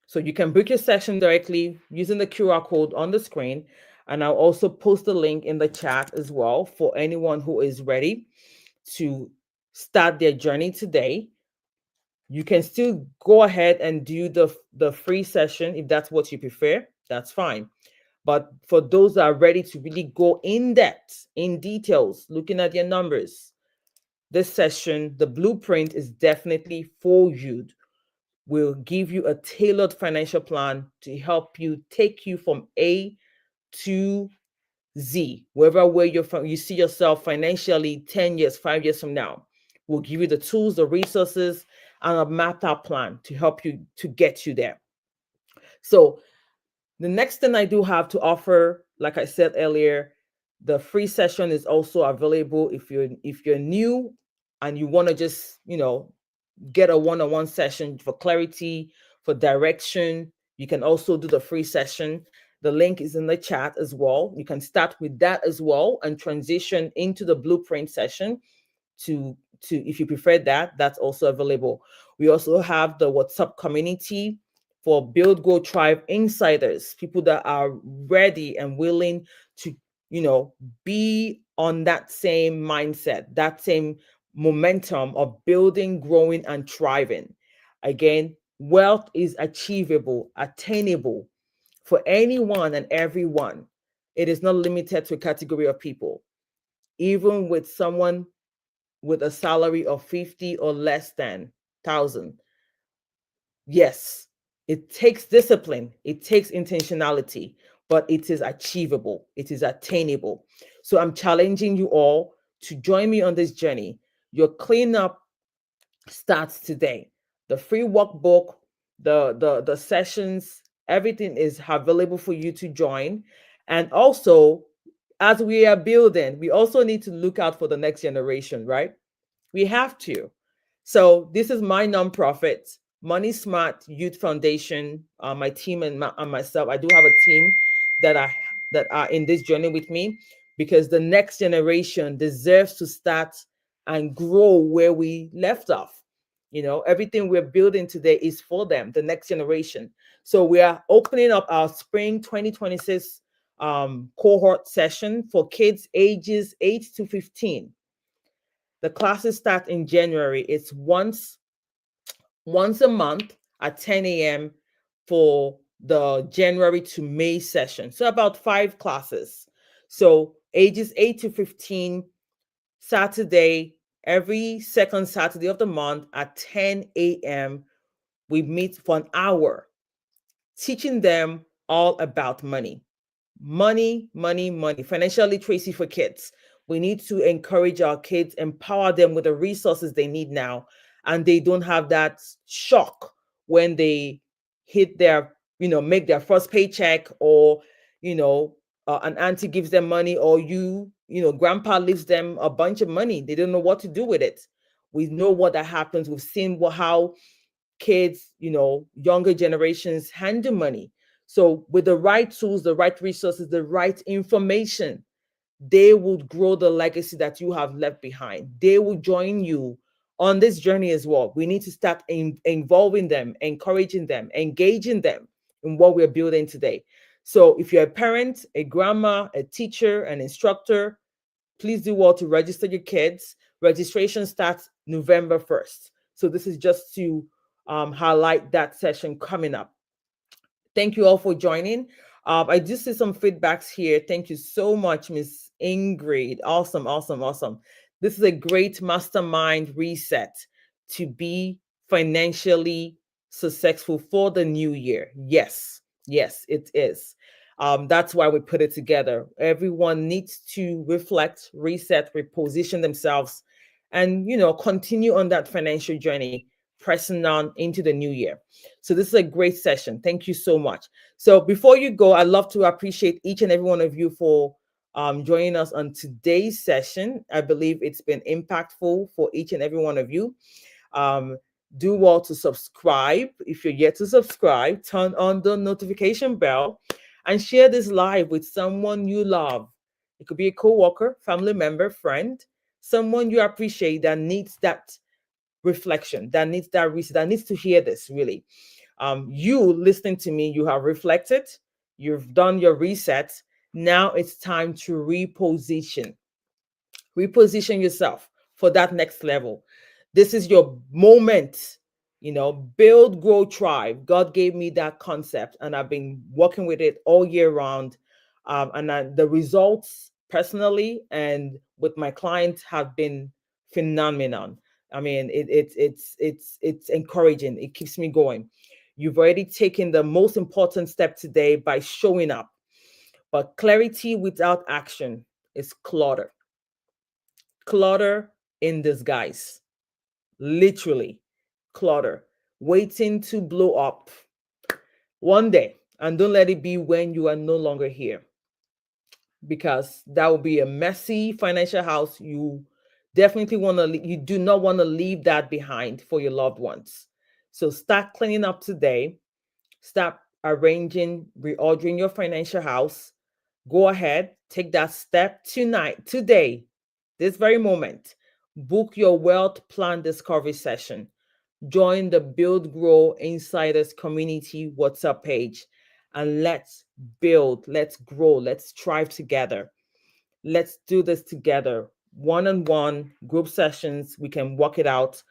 So you can book your session directly using the QR code on the screen. And I'll also post the link in the chat as well for anyone who is ready to start their journey today. You can still go ahead and do the free session if that's what you prefer. That's fine. But for those that are ready to really go in depth, in details, looking at your numbers, this session, the blueprint, is definitely for you. We'll give you a tailored financial plan to help you take you from A to Z, wherever where you see yourself financially 10 years, 5 years from now. We'll give you the tools, the resources, and a mapped out plan to help you to get you there. So the next thing I do have to offer, like I said earlier, the free session is also available if you're new and you want to just, get a one-on-one session for clarity, for direction. You can also do the free session. The link is in the chat as well. You can start with that as well and transition into the blueprint session to if you prefer that, that's also available. We also have the WhatsApp community for Build, Grow, Thrive insiders, people that are ready and willing to, be on that same mindset, that same momentum of building, growing, and thriving. Again, wealth is achievable, attainable for anyone and everyone. It is not limited to a category of people. Even with someone with a salary of 50 or less than 1,000. Yes, it takes discipline, it takes intentionality, but it is achievable, it is attainable. So I'm challenging you all to join me on this journey. Your cleanup starts today. The free workbook, the sessions, everything is available for you to join. And also, as we are building, we also need to look out for the next generation, right? We have to. So this is my nonprofit, Money Smart Youth Foundation. My team and myself. I do have a team that are in this journey with me, because the next generation deserves to start and grow where we left off. Everything we're building today is for them, the next generation. So we are opening up our spring 2026 cohort session for kids ages 8 to 15. The classes start in January. It's once a month at 10 a.m. for the January to May session. So about 5 classes. So ages 8 to 15, Saturday, every second Saturday of the month at 10 a.m. We meet for an hour, teaching them all about money. Money, money, money. Financial literacy for kids. We need to encourage our kids, empower them with the resources they need now, and they don't have that shock when they hit their, make their first paycheck, or, an auntie gives them money, or grandpa leaves them a bunch of money. They don't know what to do with it. We know what that happens. We've seen how kids, younger generations handle money. So with the right tools, the right resources, the right information, they will grow the legacy that you have left behind. They will join you on this journey as well. We need to start involving them, encouraging them, engaging them in what we're building today. So if you're a parent, a grandma, a teacher, an instructor, please do well to register your kids. Registration starts November 1st. So this is just to highlight that session coming up. Thank you all for joining. I do see some feedbacks here. Thank you so much, Miss Ingrid. Awesome, awesome, awesome. This is a great mastermind reset to be financially successful for the new year. Yes, yes, it is. That's why we put it together. Everyone needs to reflect, reset, reposition themselves, and continue on that financial journey, pressing on into the new year. So this is a great session. Thank you so much. So before you go, I'd love to appreciate each and every one of you for joining us on today's session. I believe it's been impactful for each and every one of you. Do well to subscribe. If you're yet to subscribe, turn on the notification bell and share this live with someone you love. It could be a coworker, family member, friend, someone you appreciate that needs that reflection, that needs that research, that needs to hear this really. You listening to me, you have reflected, you've done your reset. Now it's time to reposition yourself for that next level. This is your moment. Build, grow, thrive. God gave me that concept, and I've been working with it all year round. The results personally and with my clients have been phenomenal. I mean, it's encouraging. It keeps me going. You've already taken the most important step today by showing up. But clarity without action is clutter. Clutter in disguise. Literally, clutter, waiting to blow up one day. And don't let it be when you are no longer here, because that will be a messy financial house. You do not want to leave that behind for your loved ones. So start cleaning up today. Start arranging, reordering your financial house. Go ahead, take that step tonight, today, this very moment. Book your wealth plan discovery session. Join the Build Grow Insiders community WhatsApp page, and let's build, let's grow, let's thrive together. Let's do this together. One-on-one group sessions, we can work it out.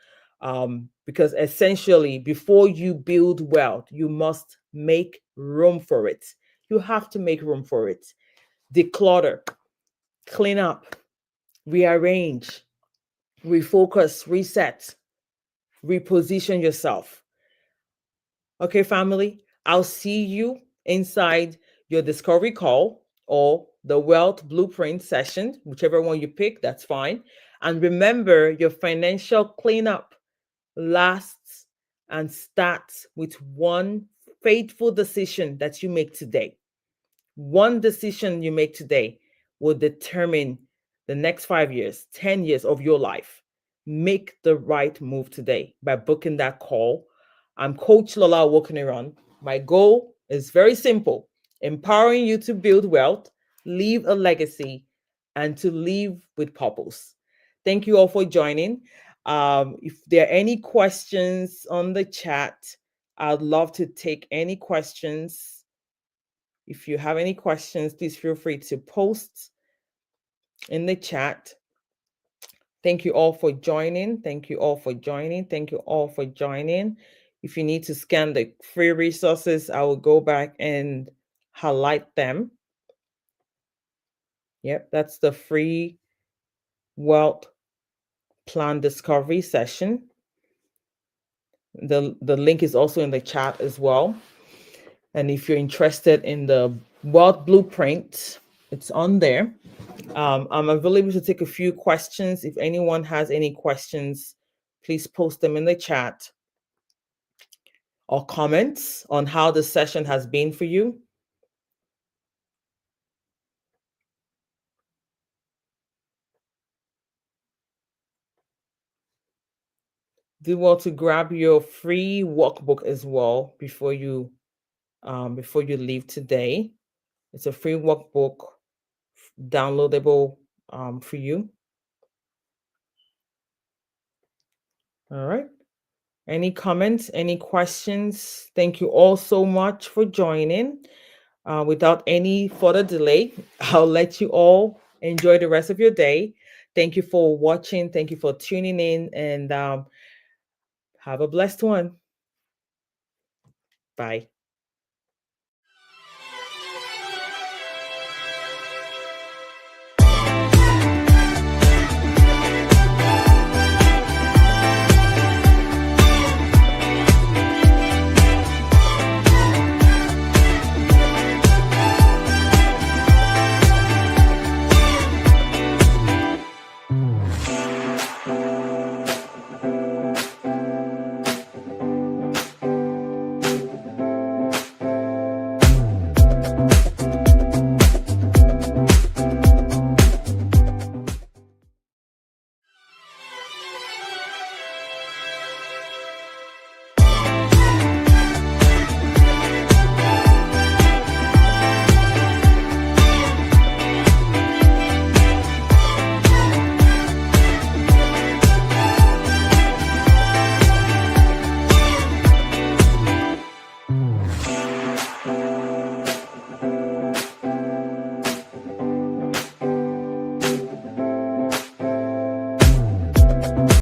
Because essentially, before you build wealth, you must make room for it. You have to make room for it. Declutter, clean up, rearrange, refocus, reset, reposition yourself. Okay, family, I'll see you inside your discovery call or the wealth blueprint session, whichever one you pick, that's fine. And remember, your financial cleanup lasts and starts with one faithful decision that you make today. One decision you make today will determine the next 5 years, 10 years of your life. Make the right move today by booking that call. I'm Coach Lola Owokoniran. My goal is very simple: empowering you to build wealth, leave a legacy, and to live with purpose. Thank you all for joining. If there are any questions on the chat, I'd love to take any questions. If you have any questions, please feel free to post in the chat. Thank you all for joining. Thank you all for joining. Thank you all for joining. If you need to scan the free resources, I will go back and highlight them. Yep, that's the free wealth plan discovery session. The link is also in the chat as well. And if you're interested in the wealth blueprint, it's on there. I'm available to take a few questions. If anyone has any questions, please post them in the chat or comments on how the session has been for you. Do well to grab your free workbook as well before you leave today. It's a free workbook, downloadable for you. All right. Any comments, any questions? Thank you all so much for joining. Without any further delay, I'll let you all enjoy the rest of your day. Thank you for watching. Thank you for tuning in, and have a blessed one. Bye.